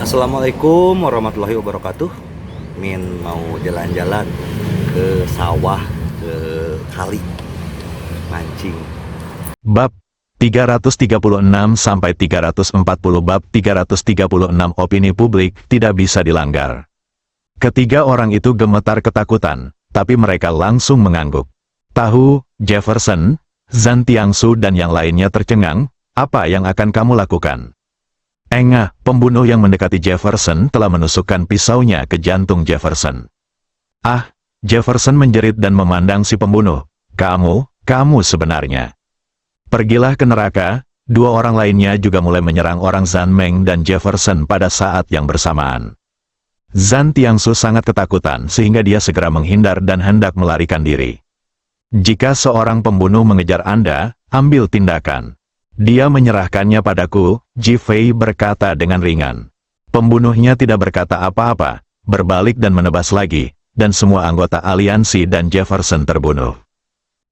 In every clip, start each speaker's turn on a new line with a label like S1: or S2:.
S1: Assalamualaikum warahmatullahi wabarakatuh. Min mau jalan-jalan ke sawah, ke kali, mancing.
S2: Bab 336 sampai 340. Bab 336 opini publik tidak bisa dilanggar. Ketiga orang itu gemetar ketakutan, tapi mereka langsung mengangguk. Tahu, Jefferson, Zhan Tiangsu dan yang lainnya tercengang. Apa yang akan kamu lakukan? Engah, pembunuh yang mendekati Jefferson telah menusukkan pisaunya ke jantung Jefferson. Ah, Jefferson menjerit dan memandang si pembunuh. Kamu sebenarnya. Pergilah ke neraka. Dua orang lainnya juga mulai menyerang orang Zhan Meng dan Jefferson pada saat yang bersamaan. Zhan Tiangsu sangat ketakutan sehingga dia segera menghindar dan hendak melarikan diri. Jika seorang pembunuh mengejar Anda, ambil tindakan. Dia menyerahkannya padaku, Ji Fei berkata dengan ringan. Pembunuhnya tidak berkata apa-apa, berbalik dan menebas lagi, dan semua anggota aliansi dan Jefferson terbunuh.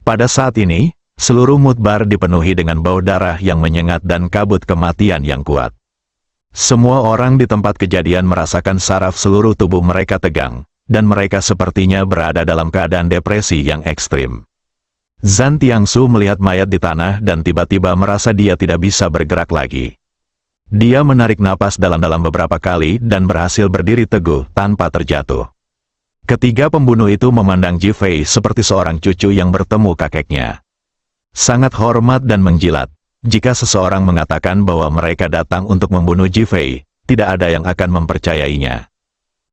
S2: Pada saat ini, seluruh mudbar dipenuhi dengan bau darah yang menyengat dan kabut kematian yang kuat. Semua orang di tempat kejadian merasakan saraf seluruh tubuh mereka tegang, dan mereka sepertinya berada dalam keadaan depresi yang ekstrim. Zhan Tiangsu melihat mayat di tanah dan tiba-tiba merasa dia tidak bisa bergerak lagi. Dia menarik napas dalam-dalam beberapa kali dan berhasil berdiri teguh tanpa terjatuh. Ketiga pembunuh itu memandang Ji Fei seperti seorang cucu yang bertemu kakeknya. Sangat hormat dan menjilat. Jika seseorang mengatakan bahwa mereka datang untuk membunuh Ji Fei, tidak ada yang akan mempercayainya.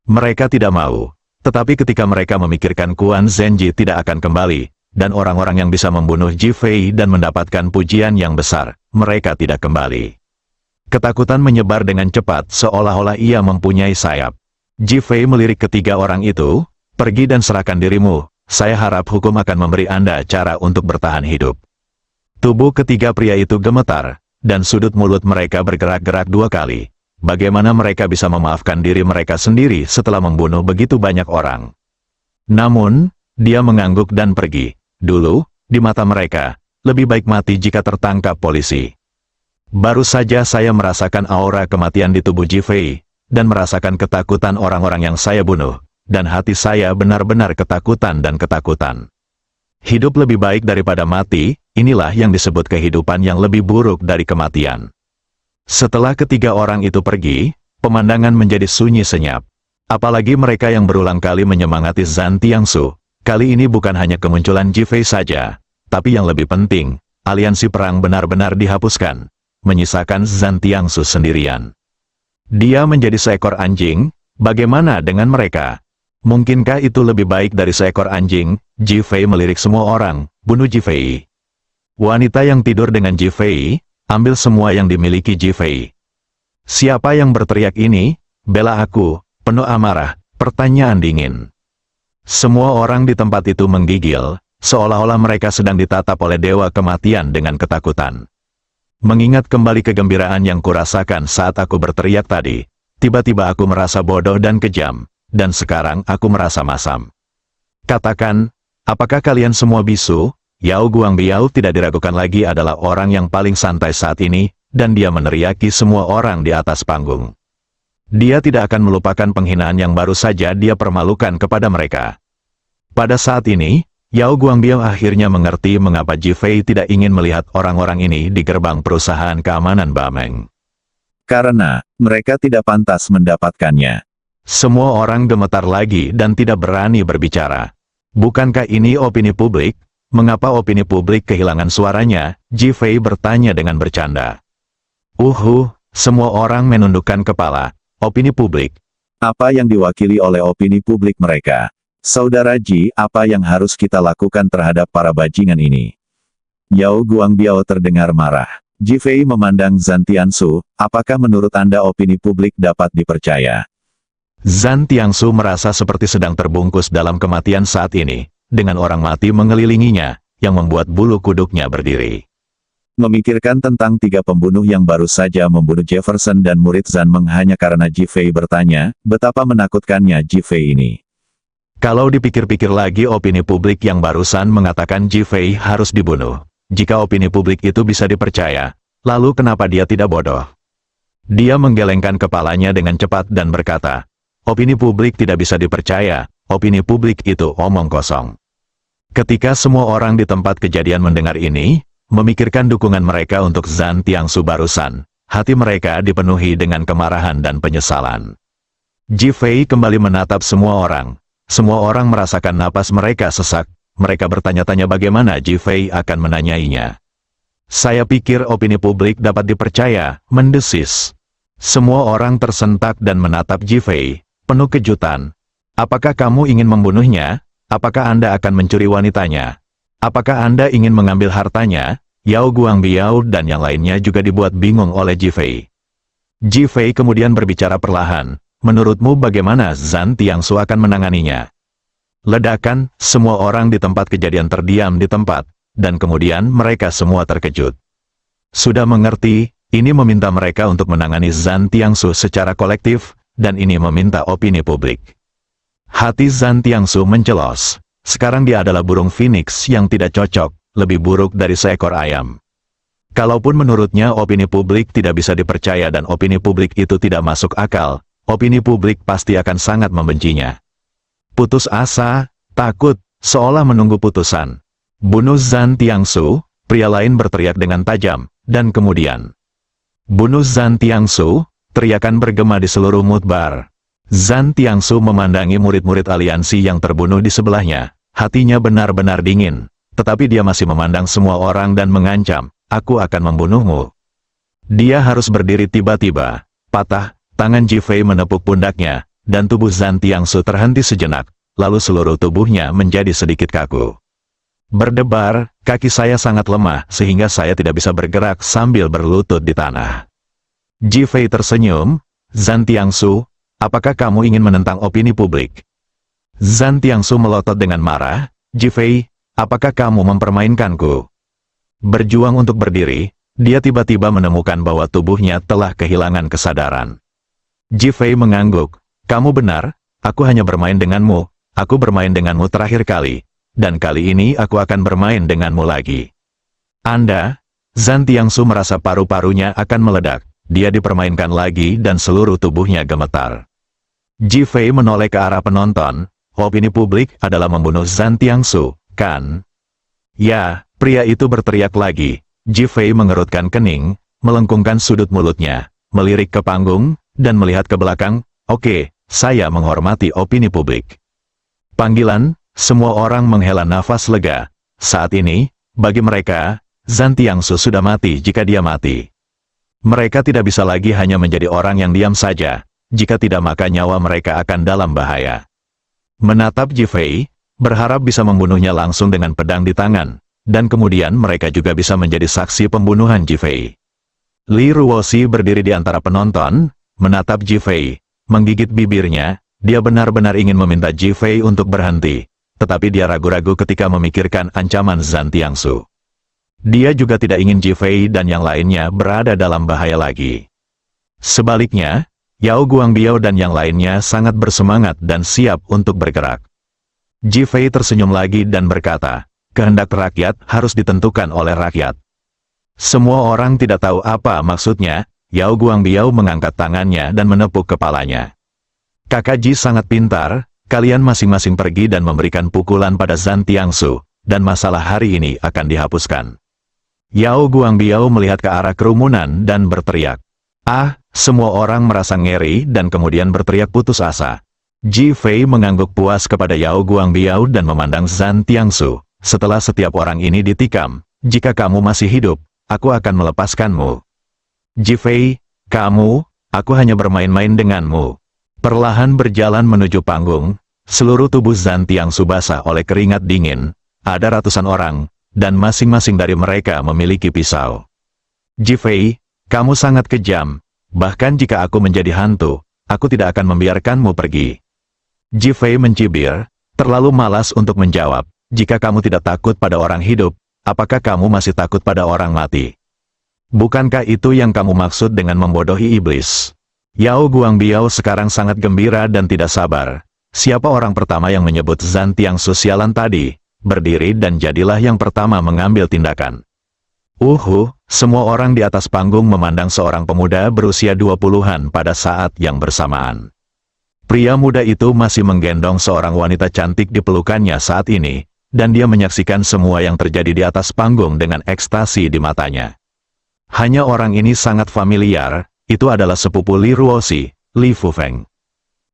S2: Mereka tidak mau, tetapi ketika mereka memikirkan Quan Zhenji tidak akan kembali, dan orang-orang yang bisa membunuh Ji Fei dan mendapatkan pujian yang besar, mereka tidak kembali. Ketakutan menyebar dengan cepat seolah-olah ia mempunyai sayap. Ji Fei melirik ketiga orang itu, pergi dan serahkan dirimu, saya harap hukum akan memberi Anda cara untuk bertahan hidup. Tubuh ketiga pria itu gemetar, dan sudut mulut mereka bergerak-gerak dua kali. Bagaimana mereka bisa memaafkan diri mereka sendiri setelah membunuh begitu banyak orang? Namun, dia mengangguk dan pergi. Dulu, di mata mereka, lebih baik mati jika tertangkap polisi. Baru saja saya merasakan aura kematian di tubuh Ji Fei, dan merasakan ketakutan orang-orang yang saya bunuh, dan hati saya benar-benar ketakutan dan ketakutan. Hidup lebih baik daripada mati, inilah yang disebut kehidupan yang lebih buruk dari kematian. Setelah ketiga orang itu pergi, pemandangan menjadi sunyi senyap. Apalagi mereka yang berulang kali menyemangati Zhan Tiangsu. Kali ini bukan hanya kemunculan Ji Fei saja, tapi yang lebih penting, aliansi perang benar-benar dihapuskan, menyisakan Zhan Tiangsu sendirian. Dia menjadi seekor anjing, bagaimana dengan mereka? Mungkinkah itu lebih baik dari seekor anjing? Ji Fei melirik semua orang, bunuh Ji Fei. Wanita yang tidur dengan Ji Fei, ambil semua yang dimiliki Ji Fei. Siapa yang berteriak ini? Bela aku, penuh amarah, pertanyaan dingin. Semua orang di tempat itu menggigil, seolah-olah mereka sedang ditatap oleh dewa kematian dengan ketakutan. Mengingat kembali kegembiraan yang kurasakan saat aku berteriak tadi, tiba-tiba aku merasa bodoh dan kejam, dan sekarang aku merasa masam. Katakan, apakah kalian semua bisu? Yao Guangbiao tidak diragukan lagi adalah orang yang paling santai saat ini, dan dia meneriaki semua orang di atas panggung. Dia tidak akan melupakan penghinaan yang baru saja dia permalukan kepada mereka. Pada saat ini, Yao Guangbiao akhirnya mengerti mengapa Ji Fei tidak ingin melihat orang-orang ini di gerbang perusahaan keamanan Bameng.
S3: Karena mereka tidak pantas mendapatkannya.
S2: Semua orang gemetar lagi dan tidak berani berbicara. Bukankah ini opini publik? Mengapa opini publik kehilangan suaranya? Ji Fei bertanya dengan bercanda. Semua orang menundukkan kepala. Opini publik.
S3: Apa yang diwakili oleh opini publik mereka? Saudara Ji, apa yang harus kita lakukan terhadap para bajingan ini? Yao Guangbiao terdengar marah. Ji Fei memandang Zhan Tiangsu, apakah menurut Anda opini publik dapat dipercaya?
S2: Zhan Tiangsu merasa seperti sedang terbungkus dalam kematian saat ini, dengan orang mati mengelilinginya, yang membuat bulu kuduknya berdiri.
S3: Memikirkan tentang tiga pembunuh yang baru saja membunuh Jefferson dan murid Zhan Meng hanya karena Ji Fei bertanya, betapa menakutkannya Ji Fei ini.
S2: Kalau dipikir-pikir lagi opini publik yang barusan mengatakan Ji Fei harus dibunuh. Jika opini publik itu bisa dipercaya, lalu kenapa dia tidak bodoh? Dia menggelengkan kepalanya dengan cepat dan berkata, opini publik tidak bisa dipercaya, opini publik itu omong kosong. Ketika semua orang di tempat kejadian mendengar ini, memikirkan dukungan mereka untuk Zhan Tiangsu barusan, hati mereka dipenuhi dengan kemarahan dan penyesalan. Ji Fei kembali menatap semua orang. Semua orang merasakan napas mereka sesak. Mereka bertanya-tanya bagaimana Ji Fei akan menanyainya. Saya pikir opini publik dapat dipercaya, mendesis. Semua orang tersentak dan menatap Ji Fei, penuh kejutan. Apakah kamu ingin membunuhnya? Apakah Anda akan mencuri wanitanya? Apakah Anda ingin mengambil hartanya? Yao Guangbiao dan yang lainnya juga dibuat bingung oleh Ji Fei. Ji Fei kemudian berbicara perlahan, menurutmu bagaimana Zhan Tiangsu akan menanganinya? Ledakan, semua orang di tempat kejadian terdiam di tempat, dan kemudian mereka semua terkejut. Sudah mengerti, ini meminta mereka untuk menangani Zhan Tiangsu secara kolektif, dan ini meminta opini publik. Hati Zhan Tiangsu mencelos. Sekarang dia adalah burung phoenix yang tidak cocok, lebih buruk dari seekor ayam. Kalaupun menurutnya opini publik tidak bisa dipercaya dan opini publik itu tidak masuk akal, opini publik pasti akan sangat membencinya. Putus asa, takut, seolah menunggu putusan. Bunuh Zhan Tiangsu, pria lain berteriak dengan tajam, dan kemudian bunuh Zhan Tiangsu, teriakan bergema di seluruh mudbar. Zhan Tiangsu memandangi murid-murid aliansi yang terbunuh di sebelahnya, hatinya benar-benar dingin, tetapi dia masih memandang semua orang dan mengancam, aku akan membunuhmu. Dia harus berdiri tiba-tiba, patah, tangan Ji Fei menepuk pundaknya, dan tubuh Zhan Tiangsu terhenti sejenak, lalu seluruh tubuhnya menjadi sedikit kaku. Berdebar, kaki saya sangat lemah sehingga saya tidak bisa bergerak sambil berlutut di tanah. Ji Fei tersenyum, Zhan Tiangsu, apakah kamu ingin menentang opini publik? Zhan Tiangsu melotot dengan marah, Ji Fei, apakah kamu mempermainkanku? Berjuang untuk berdiri, dia tiba-tiba menemukan bahwa tubuhnya telah kehilangan kesadaran. Ji Fei mengangguk, kamu benar, aku hanya bermain denganmu, aku bermain denganmu terakhir kali. Dan kali ini aku akan bermain denganmu lagi. Anda, Zhan Tiangsu merasa paru-parunya akan meledak, dia dipermainkan lagi dan seluruh tubuhnya gemetar. Ji Fei menoleh ke arah penonton, opini publik adalah membunuh Zhan Tiangsu, kan? Ya, pria itu berteriak lagi. Ji Fei mengerutkan kening, melengkungkan sudut mulutnya, melirik ke panggung, dan melihat ke belakang, oke, saya menghormati opini publik. Panggilan. Semua orang menghela nafas lega. Saat ini, bagi mereka, Zhan Tiangsu sudah mati jika dia mati. Mereka tidak bisa lagi hanya menjadi orang yang diam saja, jika tidak maka nyawa mereka akan dalam bahaya. Menatap Ji Fei, berharap bisa membunuhnya langsung dengan pedang di tangan, dan kemudian mereka juga bisa menjadi saksi pembunuhan Ji Fei. Li Ruoxi berdiri di antara penonton, menatap Ji Fei, menggigit bibirnya, dia benar-benar ingin meminta Ji Fei untuk berhenti. Tetapi dia ragu-ragu ketika memikirkan ancaman Zhan Tiangsu. Dia juga tidak ingin Ji Fei dan yang lainnya berada dalam bahaya lagi. Sebaliknya, Yao Guangbiao dan yang lainnya sangat bersemangat dan siap untuk bergerak. Ji Fei tersenyum lagi dan berkata, kehendak rakyat harus ditentukan oleh rakyat. Semua orang tidak tahu apa maksudnya, Yao Guangbiao mengangkat tangannya dan menepuk kepalanya. Kakak Ji sangat pintar. Kalian masing-masing pergi dan memberikan pukulan pada Zhan Tiangsu, dan masalah hari ini akan dihapuskan. Yao Guangbiao melihat ke arah kerumunan dan berteriak. Ah, semua orang merasa ngeri dan kemudian berteriak putus asa. Ji Fei mengangguk puas kepada Yao Guangbiao dan memandang Zhan Tiangsu. Setelah setiap orang ini ditikam, jika kamu masih hidup, aku akan melepaskanmu. Ji Fei, kamu, aku hanya bermain-main denganmu. Perlahan berjalan menuju panggung, seluruh tubuh Zhan Tiangsu basah oleh keringat dingin, ada ratusan orang, dan masing-masing dari mereka memiliki pisau. Ji Fei, kamu sangat kejam, bahkan jika aku menjadi hantu, aku tidak akan membiarkanmu pergi. Ji Fei mencibir, terlalu malas untuk menjawab, jika kamu tidak takut pada orang hidup, apakah kamu masih takut pada orang mati? Bukankah itu yang kamu maksud dengan membodohi iblis? Yao Guangbiao sekarang sangat gembira dan tidak sabar. Siapa orang pertama yang menyebut Zhan Tiangsu sialan tadi? Berdiri dan jadilah yang pertama mengambil tindakan. Semua orang di atas panggung memandang seorang pemuda berusia 20-an pada saat yang bersamaan. Pria muda itu masih menggendong seorang wanita cantik di pelukannya saat ini, dan dia menyaksikan semua yang terjadi di atas panggung dengan ekstasi di matanya. Hanya orang ini sangat familiar, itu adalah sepupu Li Ruoxi, Li Fufeng.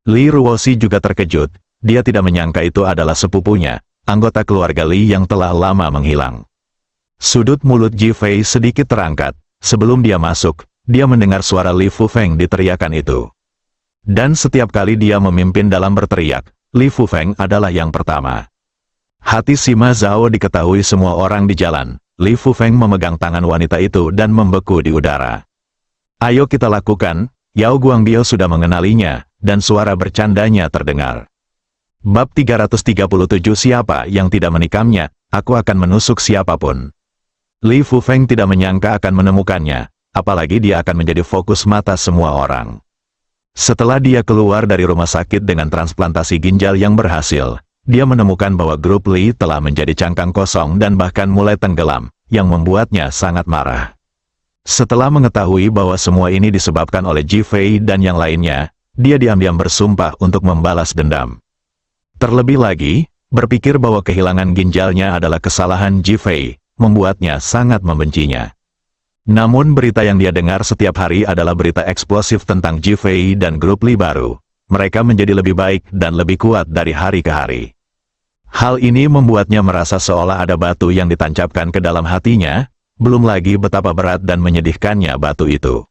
S2: Li Ruoxi juga terkejut, dia tidak menyangka itu adalah sepupunya, anggota keluarga Li yang telah lama menghilang. Sudut mulut Ji Fei sedikit terangkat, sebelum dia masuk, dia mendengar suara Li Fufeng diteriakan itu. Dan setiap kali dia memimpin dalam berteriak, Li Fufeng adalah yang pertama. Hati Sima Zhao diketahui semua orang di jalan, Li Fufeng memegang tangan wanita itu dan membeku di udara. Ayo kita lakukan, Yao Guangbiao sudah mengenalinya, dan suara bercandanya terdengar. Bab 337 Siapa yang tidak menikamnya, aku akan menusuk siapapun. Li Fufeng tidak menyangka akan menemukannya, apalagi dia akan menjadi fokus mata semua orang. Setelah dia keluar dari rumah sakit dengan transplantasi ginjal yang berhasil, dia menemukan bahwa grup Li telah menjadi cangkang kosong dan bahkan mulai tenggelam, yang membuatnya sangat marah. Setelah mengetahui bahwa semua ini disebabkan oleh Ji Fei dan yang lainnya, dia diam-diam bersumpah untuk membalas dendam. Terlebih lagi, berpikir bahwa kehilangan ginjalnya adalah kesalahan Ji Fei, membuatnya sangat membencinya. Namun berita yang dia dengar setiap hari adalah berita eksplosif tentang Ji Fei dan grup Li baru. Mereka menjadi lebih baik dan lebih kuat dari hari ke hari. Hal ini membuatnya merasa seolah ada batu yang ditancapkan ke dalam hatinya, belum lagi betapa berat dan menyedihkannya batu itu.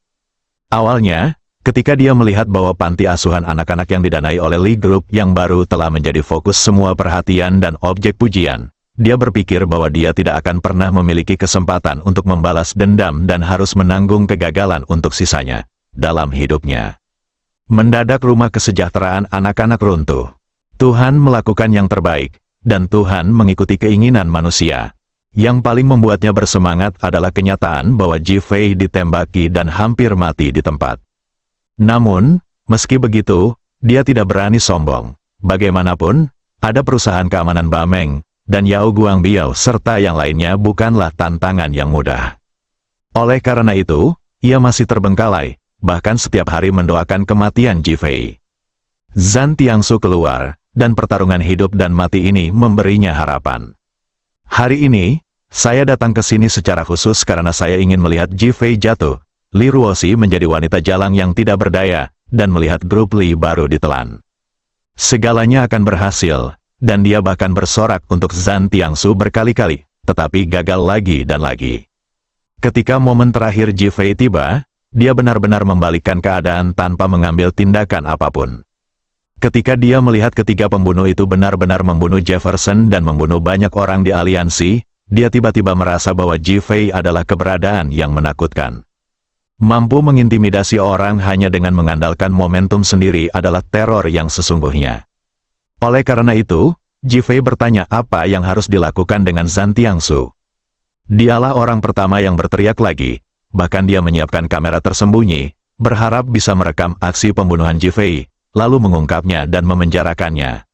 S2: Awalnya, ketika dia melihat bahwa panti asuhan anak-anak yang didanai oleh Li Group yang baru telah menjadi fokus semua perhatian dan objek pujian, dia berpikir bahwa dia tidak akan pernah memiliki kesempatan untuk membalas dendam dan harus menanggung kegagalan untuk sisanya dalam hidupnya. Mendadak rumah kesejahteraan anak-anak runtuh. Tuhan melakukan yang terbaik, dan Tuhan mengikuti keinginan manusia. Yang paling membuatnya bersemangat adalah kenyataan bahwa Ji Fei ditembaki dan hampir mati di tempat. Namun, meski begitu, dia tidak berani sombong. Bagaimanapun, ada perusahaan keamanan Bameng, dan Yao Guangbiao serta yang lainnya bukanlah tantangan yang mudah. Oleh karena itu, ia masih terbengkalai, bahkan setiap hari mendoakan kematian Ji Fei. Zhan Tiangsu keluar, dan pertarungan hidup dan mati ini memberinya harapan. Hari ini, saya datang ke sini secara khusus karena saya ingin melihat Ji Fei jatuh, Li Ruoxi menjadi wanita jalang yang tidak berdaya, dan melihat grup Li baru ditelan. Segalanya akan berhasil, dan dia bahkan bersorak untuk Zhan Tiangsu berkali-kali, tetapi gagal lagi dan lagi. Ketika momen terakhir Ji Fei tiba, dia benar-benar membalikkan keadaan tanpa mengambil tindakan apapun. Ketika dia melihat ketiga pembunuh itu benar-benar membunuh Jefferson dan membunuh banyak orang di aliansi, dia tiba-tiba merasa bahwa Ji Fei adalah keberadaan yang menakutkan. Mampu mengintimidasi orang hanya dengan mengandalkan momentum sendiri adalah teror yang sesungguhnya. Oleh karena itu, Ji Fei bertanya apa yang harus dilakukan dengan Zhan Tiangsu. Dialah orang pertama yang berteriak lagi, bahkan dia menyiapkan kamera tersembunyi, berharap bisa merekam aksi pembunuhan Ji Fei, lalu mengungkapnya dan memenjarakannya.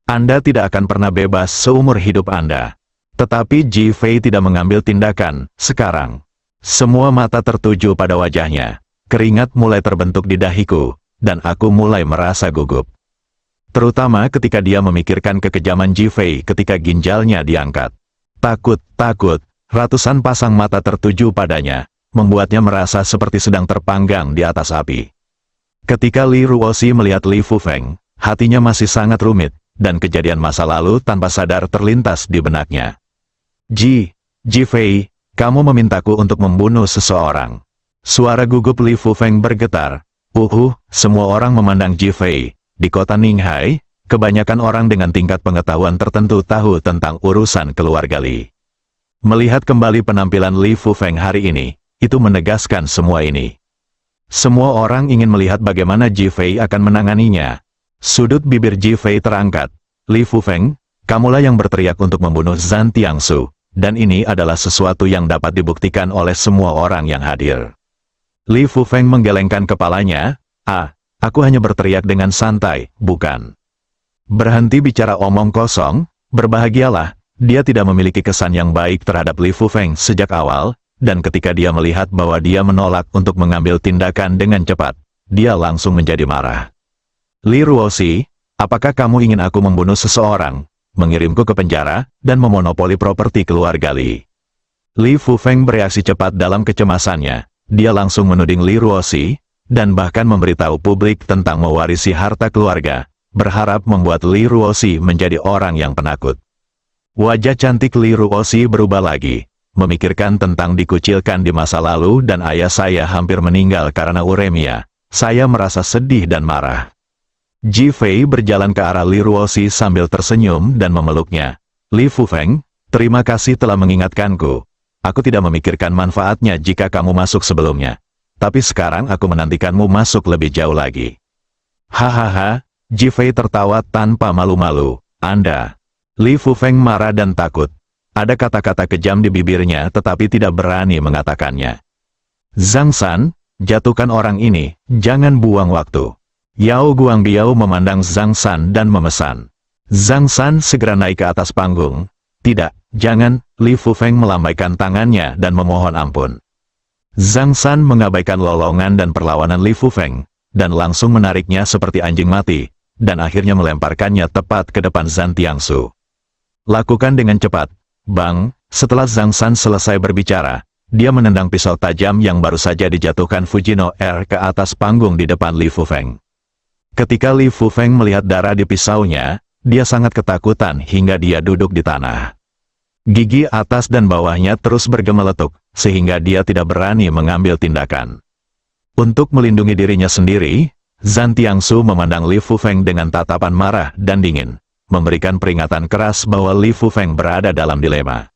S2: Anda tidak akan pernah bebas seumur hidup Anda. Tetapi Ji Fei tidak mengambil tindakan. Sekarang, semua mata tertuju pada wajahnya, keringat mulai terbentuk di dahiku, dan aku mulai merasa gugup. Terutama ketika dia memikirkan kekejaman Ji Fei ketika ginjalnya diangkat. Takut, ratusan pasang mata tertuju padanya, membuatnya merasa seperti sedang terpanggang di atas api. Ketika Li Ruoxi melihat Li Fufeng, hatinya masih sangat rumit, dan kejadian masa lalu tanpa sadar terlintas di benaknya. Ji Fei, kamu memintaku untuk membunuh seseorang. Suara gugup Li Fufeng bergetar. Semua orang memandang Ji Fei. Di kota Ninghai, kebanyakan orang dengan tingkat pengetahuan tertentu tahu tentang urusan keluarga Li. Melihat kembali penampilan Li Fufeng hari ini, itu menegaskan semua ini. Semua orang ingin melihat bagaimana Ji Fei akan menanganinya. Sudut bibir Ji Fei terangkat. Li Fufeng, kamulah yang berteriak untuk membunuh Zhan Tiangsu, dan ini adalah sesuatu yang dapat dibuktikan oleh semua orang yang hadir. Li Fufeng menggelengkan kepalanya. Aku hanya berteriak dengan santai, bukan? Berhenti bicara omong kosong, berbahagialah, dia tidak memiliki kesan yang baik terhadap Li Fufeng sejak awal, dan ketika dia melihat bahwa dia menolak untuk mengambil tindakan dengan cepat, dia langsung menjadi marah. Li Ruoxi, apakah kamu ingin aku membunuh seseorang, mengirimku ke penjara, dan memonopoli properti keluarga Li? Li Fufeng bereaksi cepat dalam kecemasannya. Dia langsung menuding Li Ruoxi, dan bahkan memberitahu publik tentang mewarisi harta keluarga, berharap membuat Li Ruoxi menjadi orang yang penakut. Wajah cantik Li Ruoxi berubah lagi, memikirkan tentang dikucilkan di masa lalu dan ayah saya hampir meninggal karena uremia. Saya merasa sedih dan marah. Ji Fei berjalan ke arah Li Ruoxi sambil tersenyum dan memeluknya. Li Fufeng, terima kasih telah mengingatkanku. Aku tidak memikirkan manfaatnya jika kamu masuk sebelumnya. Tapi sekarang aku menantikanmu masuk lebih jauh lagi. Hahaha, Ji Fei tertawa tanpa malu-malu. Anda. Li Fufeng marah dan takut. Ada kata-kata kejam di bibirnya tetapi tidak berani mengatakannya. Zhang San, jatuhkan orang ini, jangan buang waktu. Yao Guangbiao memandang Zhang San dan memesan. Zhang San segera naik ke atas panggung. Tidak, jangan, Li Fufeng melambaikan tangannya dan memohon ampun. Zhang San mengabaikan lolongan dan perlawanan Li Fufeng, dan langsung menariknya seperti anjing mati, dan akhirnya melemparkannya tepat ke depan Zhan Tiangsu. Lakukan dengan cepat. Bang, setelah Zhang San selesai berbicara, dia menendang pisau tajam yang baru saja dijatuhkan Fujino R ke atas panggung di depan Li Fufeng. Ketika Li Fufeng melihat darah di pisaunya, dia sangat ketakutan hingga dia duduk di tanah. Gigi atas dan bawahnya terus bergemeletuk, sehingga dia tidak berani mengambil tindakan. Untuk melindungi dirinya sendiri, Zhan Tiangsu memandang Li Fufeng dengan tatapan marah dan dingin, memberikan peringatan keras bahwa Li Fufeng berada dalam dilema.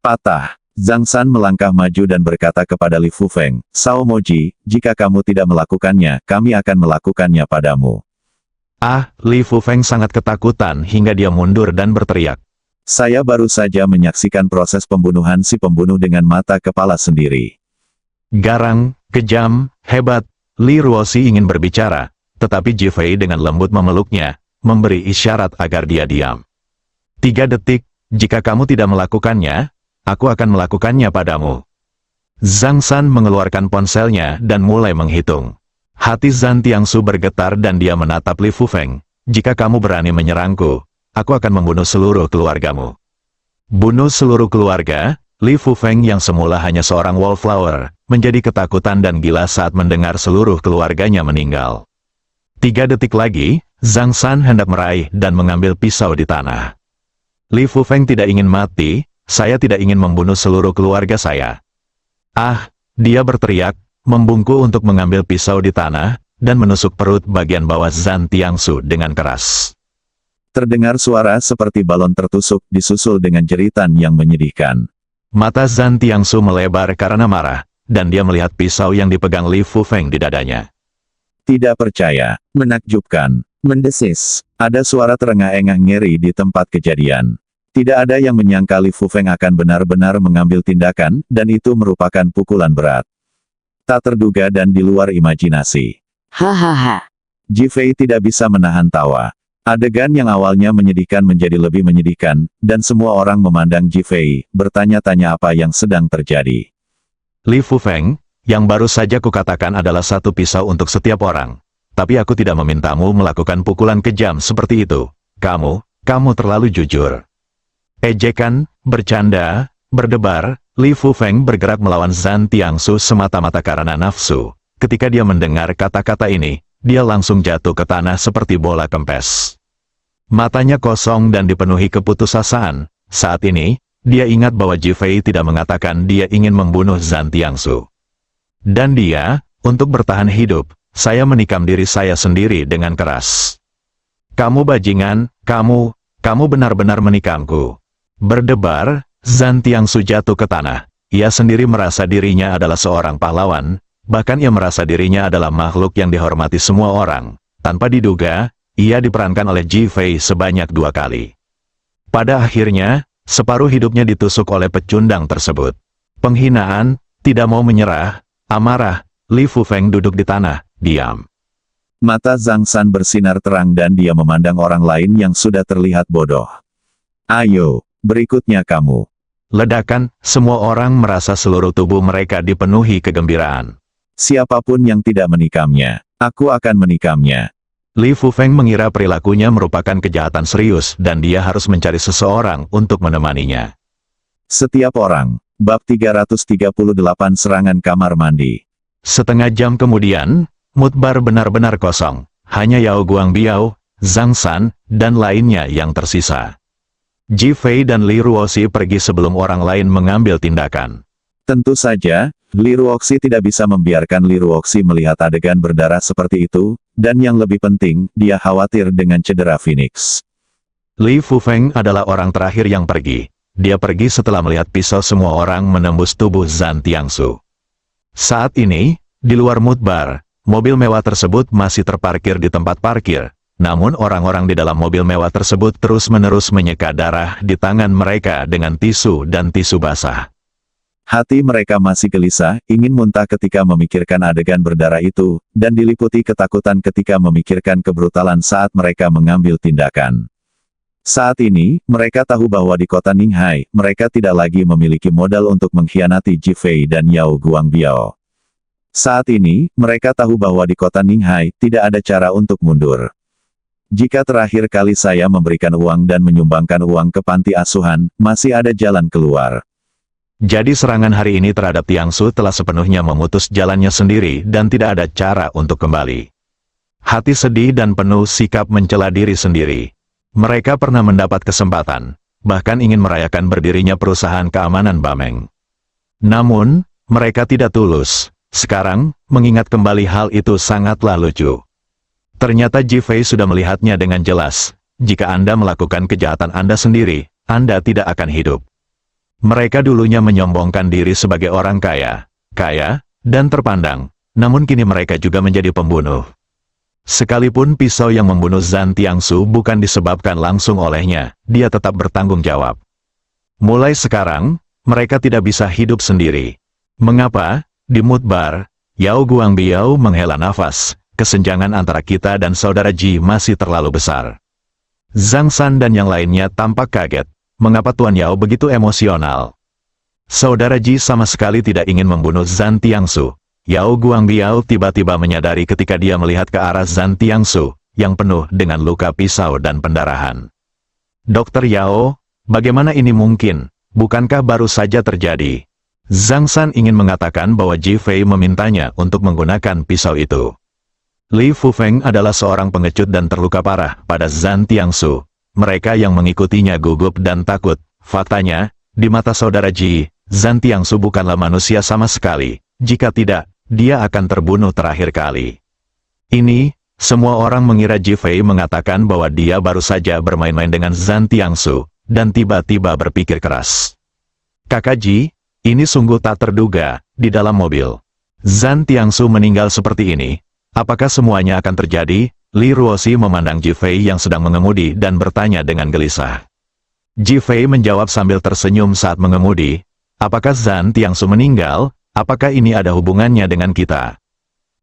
S3: Patah. Zhang San melangkah maju dan berkata kepada Li Fufeng, Sao Moji, jika kamu tidak melakukannya, kami akan melakukannya padamu.
S2: Li Fufeng sangat ketakutan hingga dia mundur dan berteriak.
S3: Saya baru saja menyaksikan proses pembunuhan si pembunuh dengan mata kepala sendiri.
S2: Garang, kejam, hebat, Li Ruoxi ingin berbicara, tetapi Ji Fei dengan lembut memeluknya, memberi isyarat agar dia diam. 3 detik, jika kamu tidak melakukannya, aku akan melakukannya padamu. Zhang San mengeluarkan ponselnya dan mulai menghitung. Hati Zhan Tiangsu bergetar dan dia menatap Li Fufeng. Jika kamu berani menyerangku, aku akan membunuh seluruh keluargamu. Bunuh seluruh keluarga? Li Fufeng yang semula hanya seorang wallflower, menjadi ketakutan dan gila saat mendengar seluruh keluarganya meninggal. 3 detik lagi, Zhang San hendak meraih dan mengambil pisau di tanah. Li Fufeng tidak ingin mati. Saya tidak ingin membunuh seluruh keluarga saya. Dia berteriak, membungkuk untuk mengambil pisau di tanah, dan menusuk perut bagian bawah Zhan Tiangsu dengan keras.
S3: Terdengar suara seperti balon tertusuk disusul dengan jeritan yang menyedihkan.
S2: Mata Zhan Tiangsu melebar karena marah, dan dia melihat pisau yang dipegang Li Fufeng di dadanya.
S3: Tidak percaya, menakjubkan, mendesis. Ada suara terengah-engah ngeri di tempat kejadian. Tidak ada yang menyangka Li Fufeng akan benar-benar mengambil tindakan, dan itu merupakan pukulan berat. Tak terduga dan di luar imajinasi.
S4: Hahaha.
S3: Ji Fei tidak bisa menahan tawa. Adegan yang awalnya menyedihkan menjadi lebih menyedihkan, dan semua orang memandang Ji Fei, bertanya-tanya apa yang sedang terjadi.
S2: Li Fufeng, yang baru saja kukatakan adalah 1 pisau untuk setiap orang. Tapi aku tidak memintamu melakukan pukulan kejam seperti itu. Kamu terlalu jujur. Ejekan, bercanda, berdebar, Li Fufeng bergerak melawan Zhan Tiangsu semata-mata karena nafsu. Ketika dia mendengar kata-kata ini, dia langsung jatuh ke tanah seperti bola kempes. Matanya kosong dan dipenuhi keputusasaan. Saat ini, dia ingat bahwa Ji Fei tidak mengatakan dia ingin membunuh Zhan Tiangsu. Dan dia, untuk bertahan hidup, saya menikam diri saya sendiri dengan keras. Kamu bajingan, kamu benar-benar menikamku. Berdebar, Zhan Tiangsu jatuh ke tanah. Ia sendiri merasa dirinya adalah seorang pahlawan, bahkan ia merasa dirinya adalah makhluk yang dihormati semua orang. Tanpa diduga, ia diperankan oleh Ji Fei sebanyak 2 kali. Pada akhirnya, separuh hidupnya ditusuk oleh pecundang tersebut. Penghinaan, tidak mau menyerah, amarah, Li Fufeng duduk di tanah, diam.
S3: Mata Zhang San bersinar terang dan dia memandang orang lain yang sudah terlihat bodoh. Ayo, berikutnya kamu.
S2: Ledakan, semua orang merasa seluruh tubuh mereka dipenuhi kegembiraan.
S3: Siapapun yang tidak menikamnya, aku akan menikamnya.
S2: Li Fufeng mengira perilakunya merupakan kejahatan serius dan dia harus mencari seseorang untuk menemaninya.
S3: Setiap orang. Bab 338 Serangan Kamar Mandi.
S2: Setengah jam kemudian, mood bar benar-benar kosong. Hanya Yao Guangbiao, Zhang San, dan lainnya yang tersisa. Ji Fei dan Li Ruoxi pergi sebelum orang lain mengambil tindakan.
S3: Tentu saja, Li Ruoxi tidak bisa membiarkan Li Ruoxi melihat adegan berdarah seperti itu, dan yang lebih penting, dia khawatir dengan cedera Phoenix.
S2: Li Fufeng adalah orang terakhir yang pergi. Dia pergi setelah melihat pisau semua orang menembus tubuh Zhan Tiangsu. Saat ini, di luar mood bar, mobil mewah tersebut masih terparkir di tempat parkir. Namun orang-orang di dalam mobil mewah tersebut terus-menerus menyeka darah di tangan mereka dengan tisu dan tisu basah.
S3: Hati mereka masih gelisah, ingin muntah ketika memikirkan adegan berdarah itu, dan diliputi ketakutan ketika memikirkan kebrutalan saat mereka mengambil tindakan. Saat ini, mereka tahu bahwa di kota Ninghai, mereka tidak lagi memiliki modal untuk mengkhianati Ji Fei dan Yao Guangbiao. Saat ini, mereka tahu bahwa di kota Ninghai, tidak ada cara untuk mundur. Jika terakhir kali saya memberikan uang dan menyumbangkan uang ke panti asuhan, masih ada jalan keluar.
S2: Jadi serangan hari ini terhadap Tiangsu telah sepenuhnya memutus jalannya sendiri dan tidak ada cara untuk kembali. Hati sedih dan penuh sikap mencela diri sendiri. Mereka pernah mendapat kesempatan, bahkan ingin merayakan berdirinya perusahaan keamanan Bameng. Namun, mereka tidak tulus. Sekarang, mengingat kembali hal itu sangatlah lucu. Ternyata Ji Fei sudah melihatnya dengan jelas. Jika Anda melakukan kejahatan Anda sendiri, Anda tidak akan hidup. Mereka dulunya menyombongkan diri sebagai orang kaya, dan terpandang. Namun kini mereka juga menjadi pembunuh. Sekalipun pisau yang membunuh Zhan Tiangsu bukan disebabkan langsung olehnya, dia tetap bertanggung jawab. Mulai sekarang, mereka tidak bisa hidup sendiri. Mengapa? Di mood bar, Yao Guangbiao menghela nafas. Kesenjangan antara kita dan saudara Ji masih terlalu besar. Zhang San dan yang lainnya tampak kaget. Mengapa Tuan Yao begitu emosional? Saudara Ji sama sekali tidak ingin membunuh Zhan Tiangsu. Yao Guangbiao tiba-tiba menyadari ketika dia melihat ke arah Zhan Tiangsu, yang penuh dengan luka pisau dan pendarahan. Dokter Yao, bagaimana ini mungkin? Bukankah baru saja terjadi? Zhang San ingin mengatakan bahwa Ji Fei memintanya untuk menggunakan pisau itu. Li Fufeng adalah seorang pengecut dan terluka parah pada Zhan Tiangsu. Mereka yang mengikutinya gugup dan takut. Faktanya, di mata saudara Ji, Zhan Tiangsu bukanlah manusia sama sekali. Jika tidak, dia akan terbunuh terakhir kali. Ini, semua orang mengira Ji Fei mengatakan bahwa dia baru saja bermain-main dengan Zhan Tiangsu, dan tiba-tiba berpikir keras. Kakak Ji, ini sungguh tak terduga, di dalam mobil. Zhan Tiangsu meninggal seperti ini. Apakah semuanya akan terjadi? Li Ruoxi memandang Ji Fei yang sedang mengemudi dan bertanya dengan gelisah. Ji Fei menjawab sambil tersenyum saat mengemudi. Apakah Zhan Tiangsu meninggal? Apakah ini ada hubungannya dengan kita?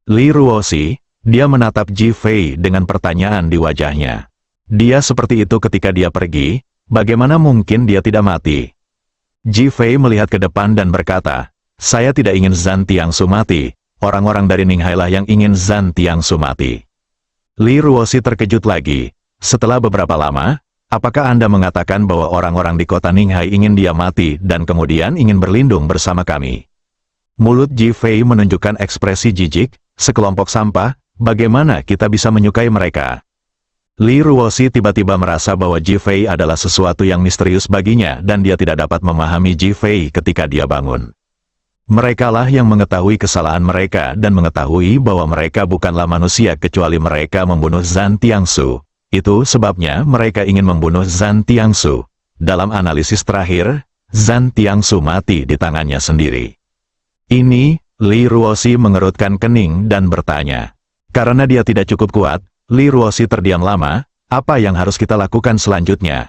S2: Li Ruoxi, dia menatap Ji Fei dengan pertanyaan di wajahnya. Dia seperti itu ketika dia pergi, bagaimana mungkin dia tidak mati? Ji Fei melihat ke depan dan berkata, saya tidak ingin Zhan Tiangsu mati, orang-orang dari Ninghai lah yang ingin Zhan Tiangsu mati. Li Ruoxi terkejut lagi. Setelah beberapa lama, apakah Anda mengatakan bahwa orang-orang di kota Ninghai ingin dia mati dan kemudian ingin berlindung bersama kami? Mulut Ji Fei menunjukkan ekspresi jijik, sekelompok sampah, bagaimana kita bisa menyukai mereka? Li Ruoxi tiba-tiba merasa bahwa Ji Fei adalah sesuatu yang misterius baginya dan dia tidak dapat memahami Ji Fei ketika dia bangun. Merekalah yang mengetahui kesalahan mereka dan mengetahui bahwa mereka bukanlah manusia kecuali mereka membunuh Zhan Tiangsu. Itu sebabnya mereka ingin membunuh Zhan Tiangsu. Dalam analisis terakhir, Zhan Tiangsu mati di tangannya sendiri. Ini, Li Ruoxi mengerutkan kening dan bertanya. Karena dia tidak cukup kuat, Li Ruoxi terdiam lama, apa yang harus kita lakukan selanjutnya?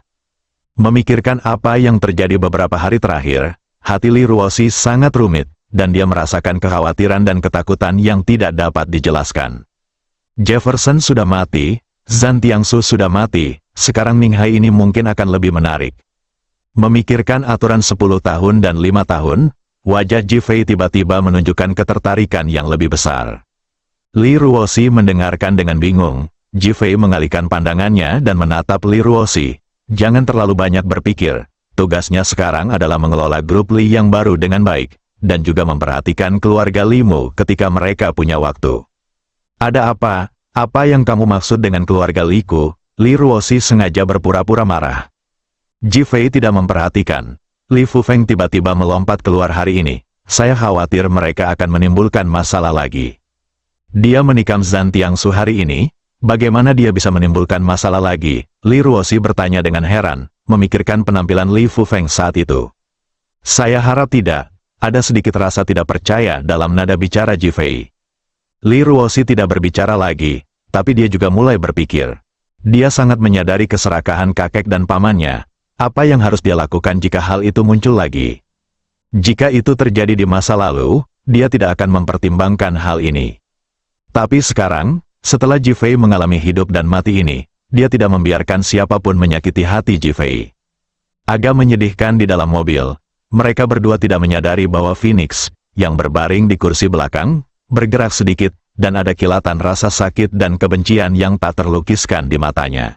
S2: Memikirkan apa yang terjadi beberapa hari terakhir, hati Li Ruoxi sangat rumit, dan dia merasakan kekhawatiran dan ketakutan yang tidak dapat dijelaskan. Jefferson sudah mati, Zhan Tiangsu sudah mati, sekarang Ninghai ini mungkin akan lebih menarik. Memikirkan aturan 10 tahun dan 5 tahun, wajah Jifei tiba-tiba menunjukkan ketertarikan yang lebih besar. Li Ruoxi mendengarkan dengan bingung. Jifei mengalihkan pandangannya dan menatap Li Ruoxi. Jangan terlalu banyak berpikir. Tugasnya sekarang adalah mengelola grup Li yang baru dengan baik, dan juga memperhatikan keluarga Limu ketika mereka punya waktu. Ada apa? Apa yang kamu maksud dengan keluarga Liku? Li Ruoxi sengaja berpura-pura marah. Jifei tidak memperhatikan. Li Fufeng tiba-tiba melompat keluar hari ini. Saya khawatir mereka akan menimbulkan masalah lagi. Dia menikam Zhan Tiangsu hari ini. Bagaimana dia bisa menimbulkan masalah lagi? Li Ruoxi bertanya dengan heran, memikirkan penampilan Li Fufeng saat itu. Saya harap tidak. Ada sedikit rasa tidak percaya dalam nada bicara Jifei. Li Ruoxi tidak berbicara lagi, tapi dia juga mulai berpikir. Dia sangat menyadari keserakahan kakek dan pamannya. Apa yang harus dia lakukan jika hal itu muncul lagi? Jika itu terjadi di masa lalu, dia tidak akan mempertimbangkan hal ini. Tapi sekarang, setelah Jifei mengalami hidup dan mati ini, dia tidak membiarkan siapapun menyakiti hati Jifei. Agak menyedihkan di dalam mobil, mereka berdua tidak menyadari bahwa Phoenix, yang berbaring di kursi belakang, bergerak sedikit, dan ada kilatan rasa sakit dan kebencian yang tak terlukiskan di matanya.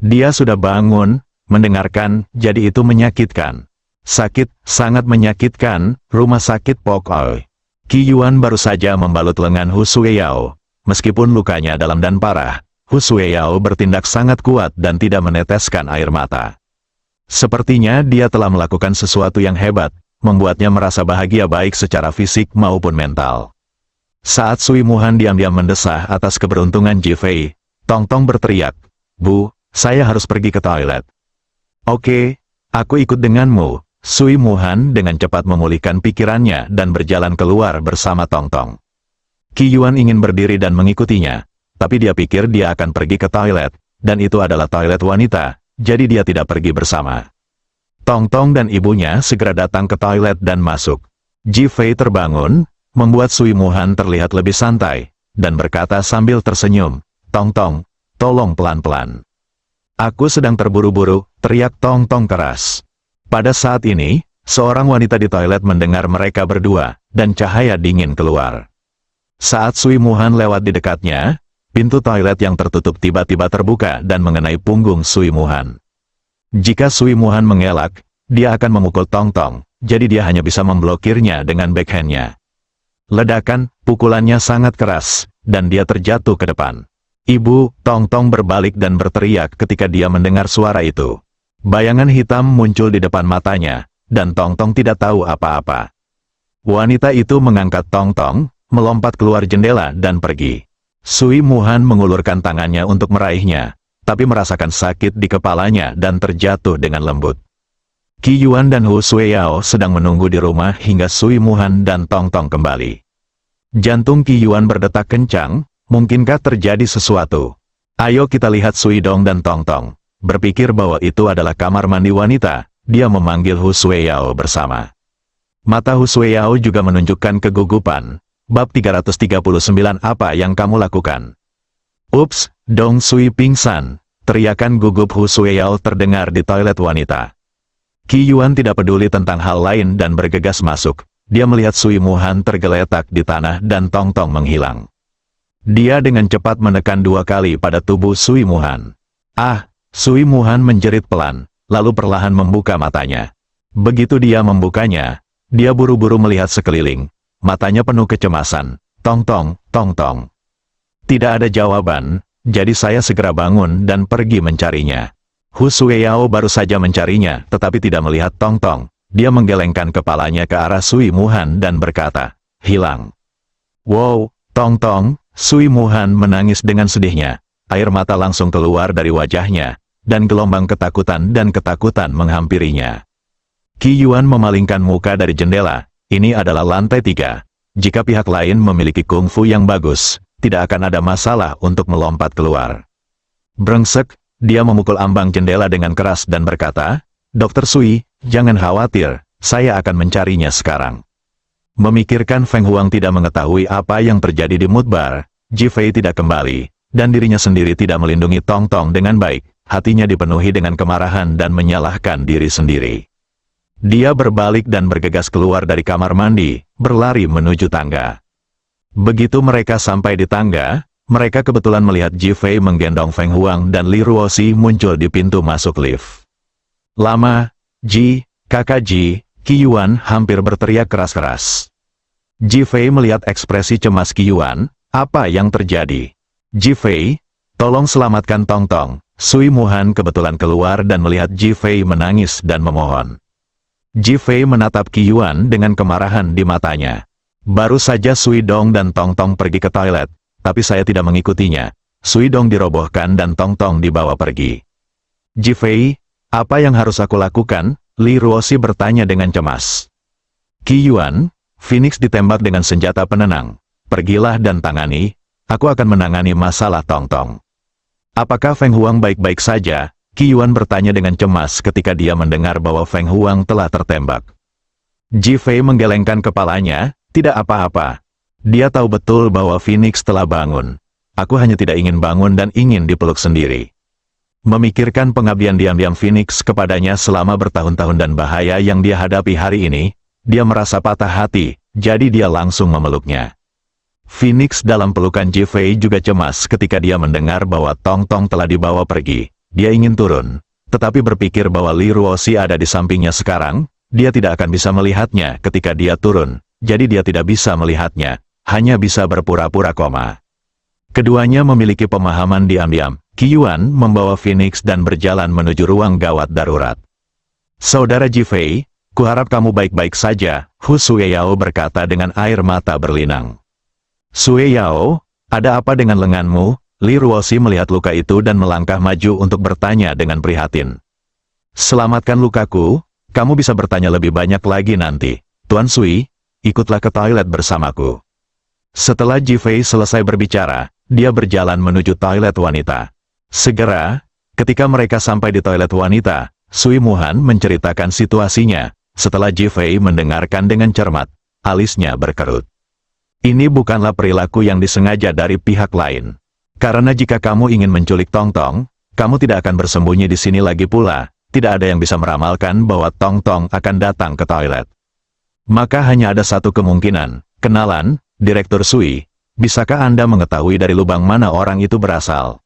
S2: Dia sudah bangun, mendengarkan, jadi itu menyakitkan. Sakit, sangat menyakitkan, rumah sakit Pok Oi. Qi Yuan baru saja membalut lengan Hu Sueyao. Meskipun lukanya dalam dan parah, Hu Sueyao bertindak sangat kuat dan tidak meneteskan air mata. Sepertinya dia telah melakukan sesuatu yang hebat, membuatnya merasa bahagia baik secara fisik maupun mental. Saat Sui Muhan diam-diam mendesah atas keberuntungan Jifei, Tong Tong berteriak, "Bu, saya harus pergi ke toilet." "Oke, aku ikut denganmu." Sui Muhan dengan cepat memulihkan pikirannya dan berjalan keluar bersama Tong Tong. Qi Yuan ingin berdiri dan mengikutinya, tapi dia pikir dia akan pergi ke toilet, dan itu adalah toilet wanita, jadi dia tidak pergi bersama. Tong Tong dan ibunya segera datang ke toilet dan masuk. Jifei terbangun, membuat Sui Muhan terlihat lebih santai, dan berkata sambil tersenyum, "Tong Tong, tolong pelan-pelan." "Aku sedang terburu-buru," teriak Tong Tong keras. Pada saat ini, seorang wanita di toilet mendengar mereka berdua, dan cahaya dingin keluar. Saat Sui Muhan lewat di dekatnya, pintu toilet yang tertutup tiba-tiba terbuka dan mengenai punggung Sui Muhan. Jika Sui Muhan mengelak, dia akan memukul Tong Tong, jadi dia hanya bisa memblokirnya dengan backhand-nya. Ledakan, pukulannya sangat keras, dan dia terjatuh ke depan. "Ibu!" Tong Tong berbalik dan berteriak ketika dia mendengar suara itu. Bayangan hitam muncul di depan matanya, dan Tong Tong tidak tahu apa-apa. Wanita itu mengangkat Tong Tong, melompat keluar jendela dan pergi. Sui Muhan mengulurkan tangannya untuk meraihnya, tapi merasakan sakit di kepalanya dan terjatuh dengan lembut. Qi Yuan dan Hu Sueyao sedang menunggu di rumah hingga Sui Muhan dan Tong Tong kembali. Jantung Qi Yuan berdetak kencang, mungkinkah terjadi sesuatu? "Ayo kita lihat Sui Dong dan Tong Tong." Berpikir bahwa itu adalah kamar mandi wanita, dia memanggil Hu Sueyao bersama. Mata Hu Sueyao juga menunjukkan kegugupan. Bab 339 Apa yang kamu lakukan? "Ups, Dong Sui pingsan." Teriakan gugup Hu Sueyao terdengar di toilet wanita. Qi Yuan tidak peduli tentang hal lain dan bergegas masuk. Dia melihat Sui Muhan tergeletak di tanah dan Tong Tong menghilang. Dia dengan cepat menekan 2 kali pada tubuh Sui Muhan. "Ah!" Sui Muhan menjerit pelan, lalu perlahan membuka matanya. Begitu dia membukanya, dia buru-buru melihat sekeliling. Matanya penuh kecemasan. "Tong Tong, Tong Tong." Tidak ada jawaban, jadi saya segera bangun dan pergi mencarinya. Hu Sueyao baru saja mencarinya, tetapi tidak melihat Tong Tong. Dia menggelengkan kepalanya ke arah Sui Muhan dan berkata, "Hilang." "Wow, Tong Tong!" Sui Muhan menangis dengan sedihnya. Air mata langsung keluar dari wajahnya, dan gelombang ketakutan menghampirinya. Qi Yuan memalingkan muka dari jendela. Ini adalah lantai 3. Jika pihak lain memiliki kungfu yang bagus, tidak akan ada masalah untuk melompat keluar. Brengsek, dia memukul ambang jendela dengan keras dan berkata, "Dr. Sui, jangan khawatir, saya akan mencarinya sekarang." Memikirkan Feng Huang tidak mengetahui apa yang terjadi di Mudbar, Jifei tidak kembali, dan dirinya sendiri tidak melindungi Tong Tong dengan baik. hatinya dipenuhi dengan kemarahan dan menyalahkan diri sendiri. Dia berbalik dan bergegas keluar dari kamar mandi, berlari menuju tangga. Begitu mereka sampai di tangga, mereka kebetulan melihat Ji Fei menggendong Feng Huang dan Li Ruoxi muncul di pintu masuk lift. Lama, Ji, kakak Ji, Qi Yuan hampir berteriak keras-keras. Ji Fei melihat ekspresi cemas Qi Yuan, apa yang terjadi? Ji Fei, tolong selamatkan Tong Tong. Sui Muhan kebetulan keluar dan melihat Ji Fei menangis dan memohon. Ji Fei menatap Qi Yuan dengan kemarahan di matanya. Baru saja Sui Dong dan Tong Tong pergi ke toilet, tapi saya tidak mengikutinya. Sui Dong dirobohkan dan Tong Tong dibawa pergi. Ji Fei, apa yang harus aku lakukan? Li Ruoxi bertanya dengan cemas. Qi Yuan, Phoenix ditembak dengan senjata penenang. Pergilah dan tangani, aku akan menangani masalah Tong Tong. Apakah Feng Huang baik-baik saja? Qi Yuan bertanya dengan cemas ketika dia mendengar bahwa Feng Huang telah tertembak. Ji Fei menggelengkan kepalanya, tidak apa-apa. Dia tahu betul bahwa Phoenix telah bangun. Aku hanya tidak ingin bangun dan ingin dipeluk sendiri. Memikirkan pengabdian diam-diam Phoenix kepadanya selama bertahun-tahun dan bahaya yang dia hadapi hari ini, dia merasa patah hati, jadi dia langsung memeluknya. Phoenix dalam pelukan Ji Fei juga cemas ketika dia mendengar bahwa Tong Tong telah dibawa pergi. Dia ingin turun, tetapi berpikir bahwa Li Ruoxi ada di sampingnya sekarang, dia tidak akan bisa melihatnya ketika dia turun, jadi dia tidak bisa melihatnya, hanya bisa berpura-pura koma. Keduanya memiliki pemahaman diam-diam. Qi Yuan membawa Phoenix dan berjalan menuju ruang gawat darurat. Saudara Ji Fei, kuharap kamu baik-baik saja, Hu Sueyao berkata dengan air mata berlinang. Sueyao, ada apa dengan lenganmu? Li Ruoxi melihat luka itu dan melangkah maju untuk bertanya dengan prihatin. Selamatkan lukaku, kamu bisa bertanya lebih banyak lagi nanti. Tuan Sui, ikutlah ke toilet bersamaku. Setelah Ji Fei selesai berbicara, dia berjalan menuju toilet wanita. Segera, ketika mereka sampai di toilet wanita, Sui Muhan menceritakan situasinya. Setelah Ji Fei mendengarkan dengan cermat, alisnya berkerut. Ini bukanlah perilaku yang disengaja dari pihak lain. Karena jika kamu ingin menculik Tong Tong, kamu tidak akan bersembunyi di sini lagi pula, tidak ada yang bisa meramalkan bahwa Tong Tong akan datang ke toilet. Maka hanya ada satu kemungkinan, kenalan, Direktur Sui, bisakah Anda mengetahui dari lubang mana orang itu berasal?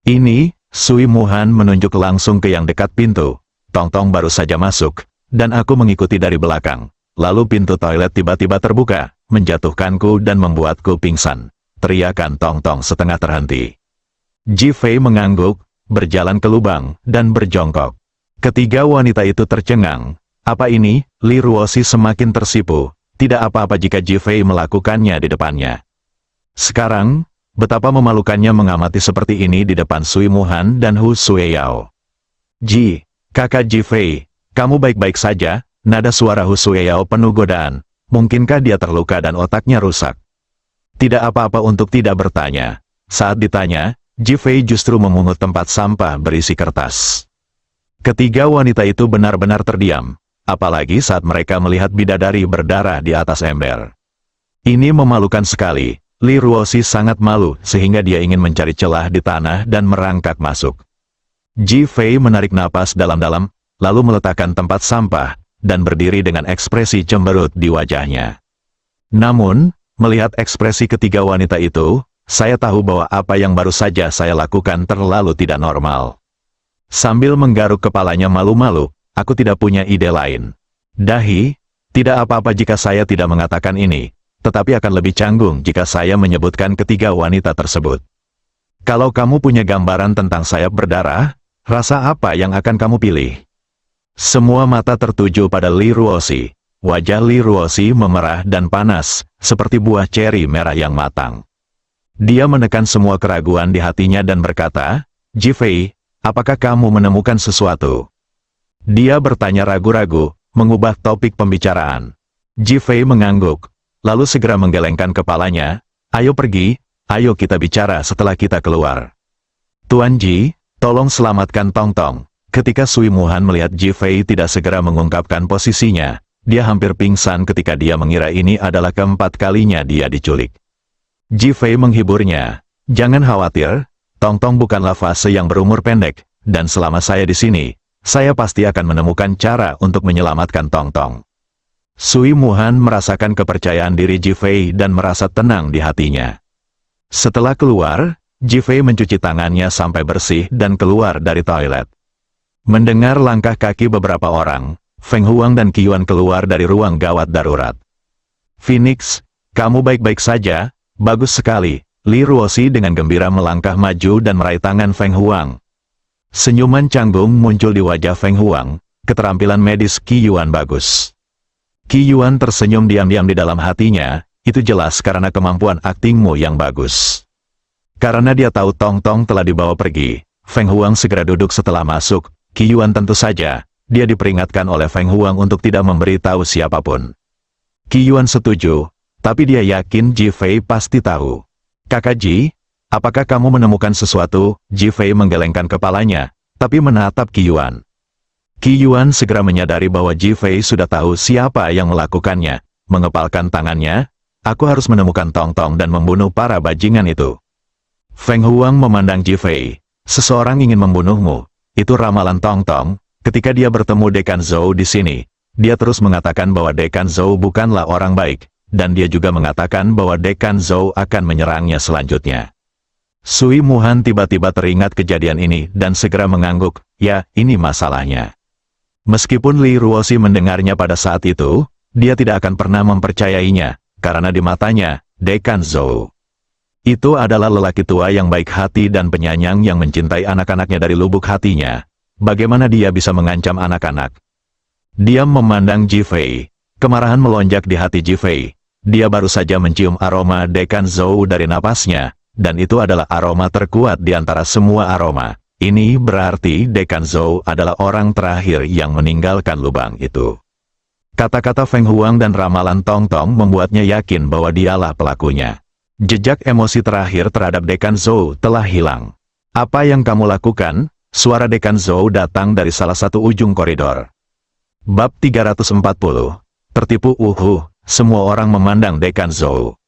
S2: Ini, Sui Muhan menunjuk langsung ke yang dekat pintu. Tong Tong baru saja masuk, dan aku mengikuti dari belakang. Lalu pintu toilet tiba-tiba terbuka, menjatuhkanku dan membuatku pingsan. Teriakan Tong Tong setengah terhenti. Ji Fei mengangguk, berjalan ke lubang, dan berjongkok. Ketiga wanita itu tercengang. Apa ini? Li Ruoxi semakin tersipu. Tidak apa-apa jika Ji Fei melakukannya di depannya. Sekarang, betapa memalukannya mengamati seperti ini di depan Sui Muhan dan Hu Sueyao. Ji, kakak Ji Fei, kamu baik-baik saja? Nada suara Hu Sueyao penuh godaan. Mungkinkah dia terluka dan otaknya rusak? Tidak apa-apa untuk tidak bertanya. Saat ditanya, Ji Fei justru memungut tempat sampah berisi kertas. Ketiga wanita itu benar-benar terdiam, apalagi saat mereka melihat bidadari berdarah di atas ember. Ini memalukan sekali. Li Ruoxi sangat malu sehingga dia ingin mencari celah di tanah dan merangkak masuk. Ji Fei menarik napas dalam-dalam, lalu meletakkan tempat sampah, dan berdiri dengan ekspresi cemberut di wajahnya. Namun, melihat ekspresi ketiga wanita itu, saya tahu bahwa apa yang baru saja saya lakukan terlalu tidak normal. Sambil menggaruk kepalanya malu-malu, aku tidak punya ide lain. Dahi, tidak apa-apa jika saya tidak mengatakan ini, tetapi akan lebih canggung jika saya menyebutkan ketiga wanita tersebut. Kalau kamu punya gambaran tentang sayap berdarah, rasa apa yang akan kamu pilih? Semua mata tertuju pada Li Ruoxi. Wajah Li Ruoxi memerah dan panas, seperti buah ceri merah yang matang. Dia menekan semua keraguan di hatinya dan berkata, Ji Fei, apakah kamu menemukan sesuatu? Dia bertanya ragu-ragu, mengubah topik pembicaraan. Ji Fei mengangguk, lalu segera menggelengkan kepalanya, ayo pergi, ayo kita bicara setelah kita keluar. Tuan Ji, tolong selamatkan Tong Tong. Ketika Sui Muhan melihat Ji Fei tidak segera mengungkapkan posisinya, dia hampir pingsan ketika dia mengira ini adalah keempat kalinya dia diculik. Ji Fei menghiburnya, jangan khawatir, Tong Tong bukanlah fase yang berumur pendek, dan selama saya di sini, saya pasti akan menemukan cara untuk menyelamatkan Tong Tong. Sui Muhan merasakan kepercayaan diri Ji Fei dan merasa tenang di hatinya. Setelah keluar, Ji Fei mencuci tangannya sampai bersih dan keluar dari toilet. Mendengar langkah kaki beberapa orang, Feng Huang dan Qi Yuan keluar dari ruang gawat darurat. "Phoenix, kamu baik-baik saja?" "Bagus sekali." Li Ruoxi dengan gembira melangkah maju dan meraih tangan Feng Huang. Senyuman canggung muncul di wajah Feng Huang, keterampilan medis Qi Yuan bagus. Qi Yuan tersenyum diam-diam di dalam hatinya, itu jelas karena kemampuan aktingmu yang bagus. Karena dia tahu Tong Tong telah dibawa pergi, Feng Huang segera duduk setelah masuk. Qi Yuan tentu saja, dia diperingatkan oleh Feng Huang untuk tidak memberitahu siapapun. Qi Yuan setuju, tapi dia yakin Ji Fei pasti tahu. "Kakak Ji, apakah kamu menemukan sesuatu?" Ji Fei menggelengkan kepalanya, tapi menatap Qi Yuan. Qi Yuan segera menyadari bahwa Ji Fei sudah tahu siapa yang melakukannya. Mengepalkan tangannya, "Aku harus menemukan Tong Tong dan membunuh para bajingan itu." Feng Huang memandang Ji Fei. "Seseorang ingin membunuhmu. Itu ramalan Tong Tong." Ketika dia bertemu Dekan Zhou di sini, dia terus mengatakan bahwa Dekan Zhou bukanlah orang baik, dan dia juga mengatakan bahwa Dekan Zhou akan menyerangnya selanjutnya. Sui Muhan tiba-tiba teringat kejadian ini dan segera mengangguk, "Ya, ini masalahnya." Meskipun Li Ruoxi mendengarnya pada saat itu, dia tidak akan pernah mempercayainya, karena di matanya, Dekan Zhou itu adalah lelaki tua yang baik hati dan penyayang yang mencintai anak-anaknya dari lubuk hatinya. Bagaimana dia bisa mengancam anak-anak? Dia memandang Ji Fei. Kemarahan melonjak di hati Ji Fei. Dia baru saja mencium aroma Dekan Zhou dari napasnya, dan itu adalah aroma terkuat di antara semua aroma. Ini berarti Dekan Zhou adalah orang terakhir yang meninggalkan lubang itu. Kata-kata Feng Huang dan ramalan Tong Tong membuatnya yakin bahwa dialah pelakunya. Jejak emosi terakhir terhadap Dekan Zhou telah hilang. "Apa yang kamu lakukan?" Suara Dekan Zhou datang dari salah satu ujung koridor. Bab 340. Tertipu. Semua orang memandang Dekan Zhou.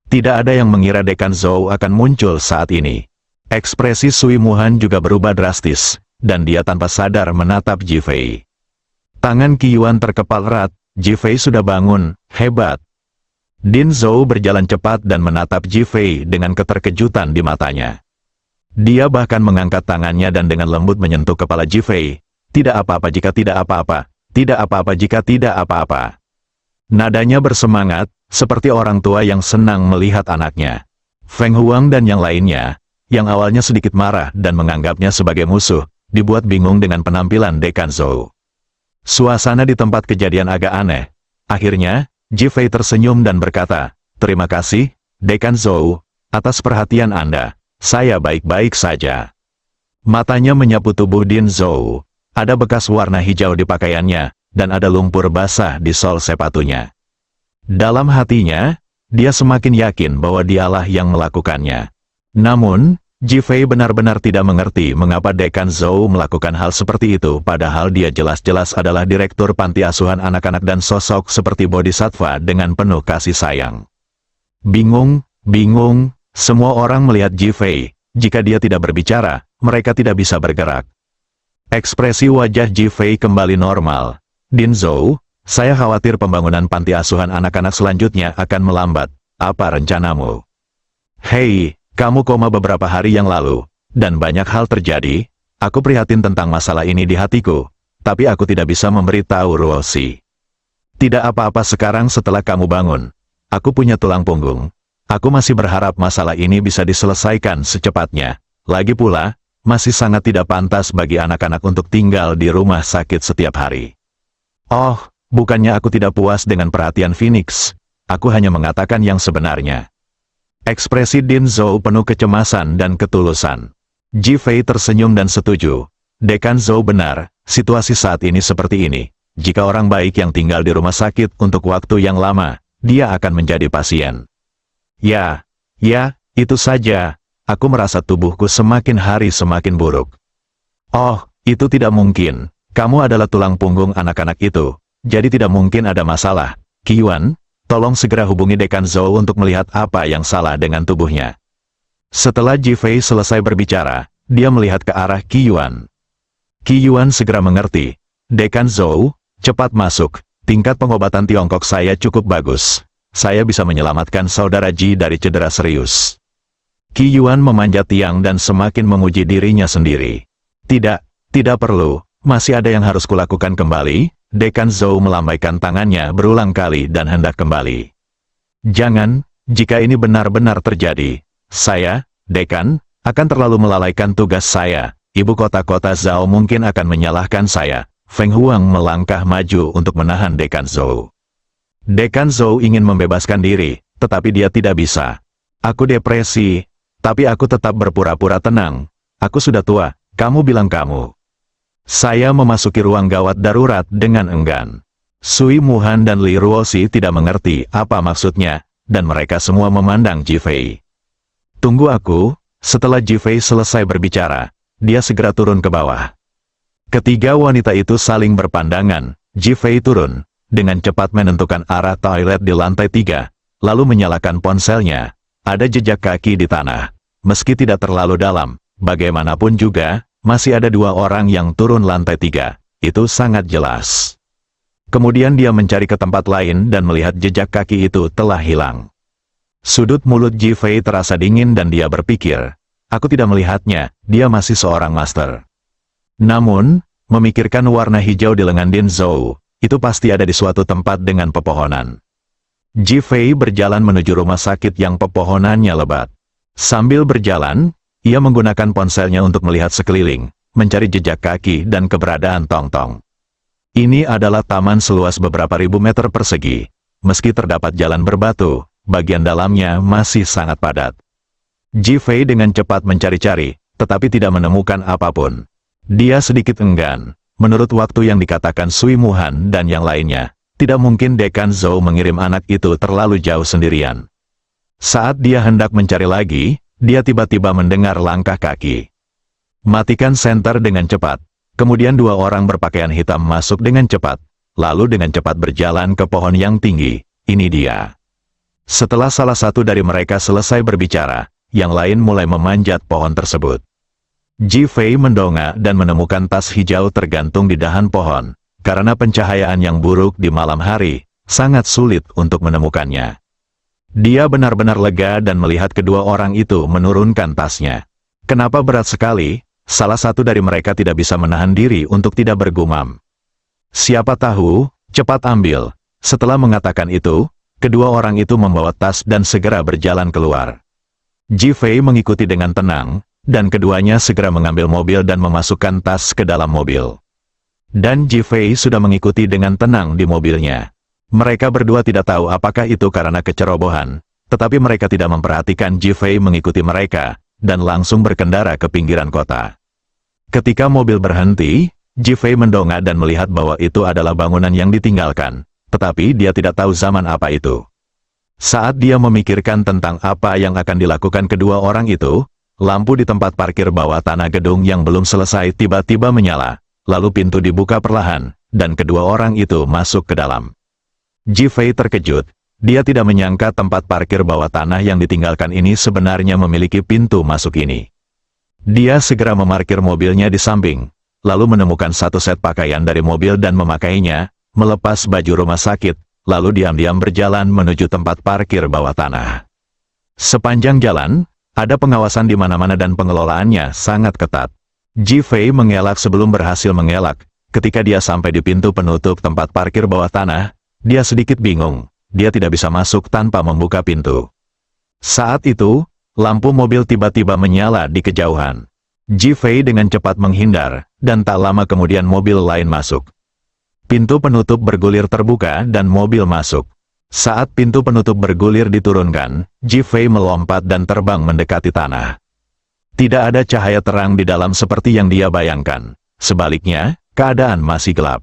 S2: Tidak ada yang mengira Dekan Zhou akan muncul saat ini. Ekspresi Sui Muhan juga berubah drastis, dan dia tanpa sadar menatap Ji Fei. Tangan Qi Yuan terkepal erat. Ji Fei sudah bangun, hebat. Din Zhou berjalan cepat dan menatap Ji Fei dengan keterkejutan di matanya. Dia bahkan mengangkat tangannya dan dengan lembut menyentuh kepala Ji Fei. "Tidak apa-apa jika tidak apa-apa, tidak apa-apa jika tidak apa-apa." Nadanya bersemangat, seperti orang tua yang senang melihat anaknya. Feng Huang dan yang lainnya, yang awalnya sedikit marah dan menganggapnya sebagai musuh, dibuat bingung dengan penampilan Dekan Zhou. Suasana di tempat kejadian agak aneh. Akhirnya, Ji Fei tersenyum dan berkata, "Terima kasih, Dekan Zhou, atas perhatian Anda. Saya baik-baik saja." Matanya menyapu tubuh Din Zhou. Ada bekas warna hijau di pakaiannya, dan ada lumpur basah di sol sepatunya. Dalam hatinya, dia semakin yakin bahwa dialah yang melakukannya. Namun, Ji Fei benar-benar tidak mengerti mengapa Dekan Zhou melakukan hal seperti itu padahal dia jelas-jelas adalah direktur panti asuhan anak-anak dan sosok seperti bodhisattva dengan penuh kasih sayang. Bingung, semua orang melihat Ji Fei. Jika dia tidak berbicara, mereka tidak bisa bergerak. Ekspresi wajah Ji Fei kembali normal. "Din Zhou, saya khawatir pembangunan panti asuhan anak-anak selanjutnya akan melambat. Apa rencanamu?" "Hei, kamu koma beberapa hari yang lalu, dan banyak hal terjadi. Aku prihatin tentang masalah ini di hatiku, tapi aku tidak bisa memberitahu Ruoxi. Tidak apa-apa sekarang setelah kamu bangun. Aku punya tulang punggung. Aku masih berharap masalah ini bisa diselesaikan secepatnya. Lagi pula, masih sangat tidak pantas bagi anak-anak untuk tinggal di rumah sakit setiap hari." "Oh, bukannya aku tidak puas dengan perhatian Phoenix. Aku hanya mengatakan yang sebenarnya." Ekspresi Din Zhou penuh kecemasan dan ketulusan. Ji Fei tersenyum dan setuju. Dekan Zhou benar, situasi saat ini seperti ini. Jika orang baik yang tinggal di rumah sakit untuk waktu yang lama, dia akan menjadi pasien. Ya, itu saja. Aku merasa tubuhku semakin hari semakin buruk." "Oh, itu tidak mungkin. Kamu adalah tulang punggung anak-anak itu. Jadi tidak mungkin ada masalah. Qi Yuan, tolong segera hubungi Dekan Zhou untuk melihat apa yang salah dengan tubuhnya." Setelah Ji Fei selesai berbicara, dia melihat ke arah Qi Yuan. Qi Yuan segera mengerti. Dekan Zhou, cepat masuk. Tingkat pengobatan Tiongkok saya cukup bagus. Saya bisa menyelamatkan saudara Ji dari cedera serius. Qi Yuan memanjat tiang dan semakin memuji dirinya sendiri. Tidak perlu. Masih ada yang harus kulakukan kembali. Dekan Zhou melambaikan tangannya berulang kali dan hendak kembali. Jangan, jika ini benar-benar terjadi, saya, Dekan, akan terlalu melalaikan tugas saya. Ibu kota-kota Zhao mungkin akan menyalahkan saya. Feng Huang melangkah maju untuk menahan Dekan Zhou. Dekan Zhou ingin membebaskan diri, tetapi dia tidak bisa. Aku depresi, tapi aku tetap berpura-pura tenang. Aku sudah tua, kamu bilang kamu. Saya memasuki ruang gawat darurat dengan enggan. Sui Muhan dan Li Ruoxi tidak mengerti apa maksudnya, dan mereka semua memandang Ji Fei. Tunggu aku. Setelah Ji Fei selesai berbicara, dia segera turun ke bawah. Ketiga wanita itu saling berpandangan. Ji Fei turun, dengan cepat menentukan arah toilet di lantai 3, lalu menyalakan ponselnya. Ada jejak kaki di tanah. Meski tidak terlalu dalam, bagaimanapun juga, masih ada 2 orang yang turun lantai 3. Itu sangat jelas. Kemudian dia mencari ke tempat lain dan melihat jejak kaki itu telah hilang. Sudut mulut Ji Fei terasa dingin dan dia berpikir, aku tidak melihatnya, dia masih seorang master. Namun, memikirkan warna hijau di lengan Din Zhou, itu pasti ada di suatu tempat dengan pepohonan. Ji Fei berjalan menuju rumah sakit yang pepohonannya lebat. Sambil berjalan, ia menggunakan ponselnya untuk melihat sekeliling, mencari jejak kaki dan keberadaan Tong-Tong. Ini adalah taman seluas beberapa ribu meter persegi. Meski terdapat jalan berbatu, bagian dalamnya masih sangat padat. Ji Fei dengan cepat mencari-cari, tetapi tidak menemukan apapun. Dia sedikit enggan. Menurut waktu yang dikatakan Sui Muhan dan yang lainnya, tidak mungkin Dekan Zhou mengirim anak itu terlalu jauh sendirian. Saat dia hendak mencari lagi, dia tiba-tiba mendengar langkah kaki. Matikan senter dengan cepat. Kemudian 2 orang berpakaian hitam masuk dengan cepat, lalu dengan cepat berjalan ke pohon yang tinggi. Ini dia. Setelah salah satu dari mereka selesai berbicara, yang lain mulai memanjat pohon tersebut. Ji Fei mendongak dan menemukan tas hijau tergantung di dahan pohon. Karena pencahayaan yang buruk di malam hari, sangat sulit untuk menemukannya. Dia benar-benar lega dan melihat kedua orang itu menurunkan tasnya. Kenapa berat sekali? Salah satu dari mereka tidak bisa menahan diri untuk tidak bergumam. Siapa tahu, cepat ambil. Setelah mengatakan itu, kedua orang itu membawa tas dan segera berjalan keluar. Ji Fei mengikuti dengan tenang, dan keduanya segera mengambil mobil dan memasukkan tas ke dalam mobil. Dan Ji Fei sudah mengikuti dengan tenang di mobilnya. Mereka berdua tidak tahu apakah itu karena kecerobohan, tetapi mereka tidak memperhatikan Ji Fei mengikuti mereka, dan langsung berkendara ke pinggiran kota. Ketika mobil berhenti, Ji Fei mendongak dan melihat bahwa itu adalah bangunan yang ditinggalkan, tetapi dia tidak tahu zaman apa itu. Saat dia memikirkan tentang apa yang akan dilakukan kedua orang itu, lampu di tempat parkir bawah tanah gedung yang belum selesai tiba-tiba menyala. Lalu pintu dibuka perlahan, dan kedua orang itu masuk ke dalam. Ji Fei terkejut. Dia tidak menyangka tempat parkir bawah tanah yang ditinggalkan ini sebenarnya memiliki pintu masuk ini. Dia segera memarkir mobilnya di samping, lalu menemukan satu set pakaian dari mobil dan memakainya, melepas baju rumah sakit, lalu diam-diam berjalan menuju tempat parkir bawah tanah. Sepanjang jalan, ada pengawasan di mana-mana dan pengelolaannya sangat ketat. Ji Fei mengelak sebelum berhasil mengelak. Ketika dia sampai di pintu penutup tempat parkir bawah tanah, dia sedikit bingung. Dia tidak bisa masuk tanpa membuka pintu. Saat itu, lampu mobil tiba-tiba menyala di kejauhan. Ji Fei dengan cepat menghindar, dan tak lama kemudian mobil lain masuk. Pintu penutup bergulir terbuka dan mobil masuk. Saat pintu penutup bergulir diturunkan, Ji Fei melompat dan terbang mendekati tanah. Tidak ada cahaya terang di dalam seperti yang dia bayangkan. Sebaliknya, keadaan masih gelap.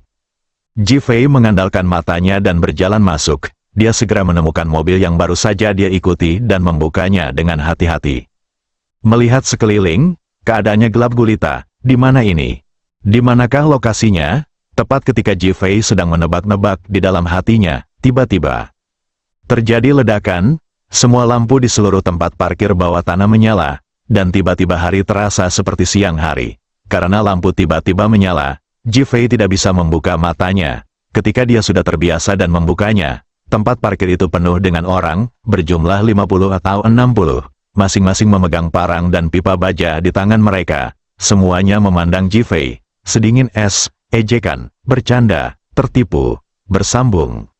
S2: Ji Fei mengandalkan matanya dan berjalan masuk. Dia segera menemukan mobil yang baru saja dia ikuti dan membukanya dengan hati-hati. Melihat sekeliling, keadaannya gelap gulita. Di mana ini? Di manakah lokasinya? Tepat ketika Ji Fei sedang menebak-nebak di dalam hatinya, tiba-tiba terjadi ledakan. Semua lampu di seluruh tempat parkir bawah tanah menyala. Dan tiba-tiba hari terasa seperti siang hari. Karena lampu tiba-tiba menyala, Jifei tidak bisa membuka matanya. Ketika dia sudah terbiasa dan membukanya, tempat parkir itu penuh dengan orang, berjumlah 50 atau 60. Masing-masing memegang parang dan pipa baja di tangan mereka. Semuanya memandang Jifei. Sedingin es, ejekan, bercanda, tertipu, bersambung.